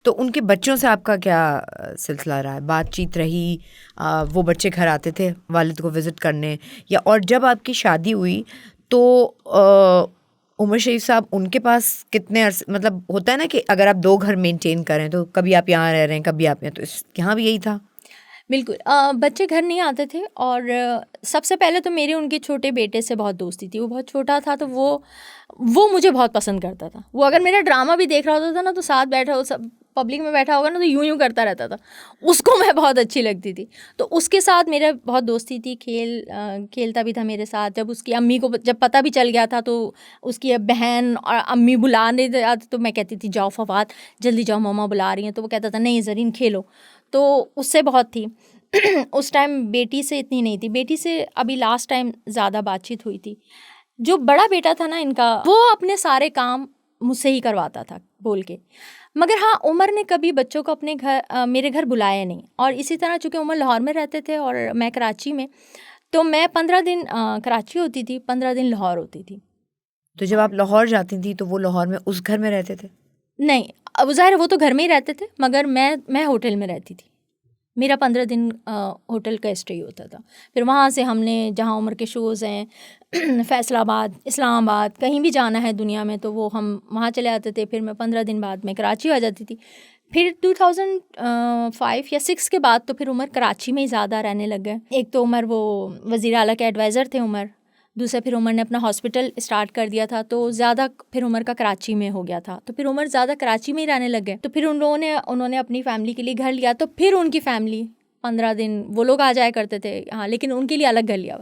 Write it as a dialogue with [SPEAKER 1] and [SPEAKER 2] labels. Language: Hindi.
[SPEAKER 1] तो उनके बच्चों से आपका क्या सिलसिला रहा है, बातचीत रही? वो बच्चे घर आते थे वालिद को विज़िट करने, या और जब आपकी शादी हुई तो उमर शरीफ साहब उनके पास कितने मतलब होता है ना कि अगर आप दो घर मेंटेन करें तो कभी आप यहाँ रह रहे हैं, कभी आप यहाँ, तो यहाँ भी यही था?
[SPEAKER 2] बिल्कुल। बच्चे घर नहीं आते थे और सबसे पहले तो मेरे उनके छोटे बेटे से बहुत दोस्ती थी। वो बहुत छोटा था तो वो मुझे बहुत पसंद करता था। वो अगर मेरा ड्रामा भी देख रहा होता था ना तो साथ बैठा हो, सब पब्लिक में बैठा होगा ना तो यूं करता रहता था। उसको मैं बहुत अच्छी लगती थी, तो उसके साथ मेरा बहुत दोस्ती थी। खेलता भी था मेरे साथ। जब उसकी अम्मी को जब पता भी चल गया था तो उसकी बहन और अम्मी बुलाने आते तो मैं कहती थी जाओ फवाद जल्दी जाओ, मम्मा बुला रही हैं। तो वो कहता था नहीं ज़रीन खेलो। तो उससे बहुत थी। उस टाइम बेटी से इतनी नहीं थी। बेटी से अभी लास्ट टाइम ज़्यादा बातचीत हुई थी। जो बड़ा बेटा था ना इनका, वो अपने सारे काम मुझसे ही करवाता था बोल के। मगर हाँ, उमर ने कभी बच्चों को अपने घर मेरे घर बुलाया नहीं। और इसी तरह चूँकि उमर लाहौर में रहते थे और मैं कराची में, तो मैं 15 दिन कराची होती थी, 15 दिन लाहौर होती थी।
[SPEAKER 1] तो जब आप लाहौर जाती थी तो वो लाहौर में उस घर में रहते थे?
[SPEAKER 2] नहीं, अब ज़ाहिर है वो तो घर में ही रहते थे, मगर मैं होटल में रहती थी। मेरा 15 दिन होटल का स्टे होता था। फिर वहाँ से हमने जहाँ उमर के शोज़ हैं फैसलाबाद, इस्लामाबाद, कहीं भी जाना है दुनिया में तो वो हम वहाँ चले आते थे। फिर मैं 15 दिन बाद मैं कराची आ जाती थी। फिर 2005 या 6 के बाद तो फिर उमर कराची में ही ज़्यादा रहने लग गए। एक तो उमर वो वज़ीर आला के एडवाइज़र थे उमर। दूसरा फिर उमर ने अपना हॉस्पिटल स्टार्ट कर दिया था, तो ज़्यादा फिर उमर का कराची में हो गया था। तो फिर उमर ज़्यादा कराची में ही रहने लग गए। तो फिर उन्होंने अपनी फैमिली के लिए घर लिया। तो फिर उनकी फैमिली 15 दिन वो लोग आ जाया करते थे हाँ, लेकिन उनके लिए अलग घर लिया हुआ।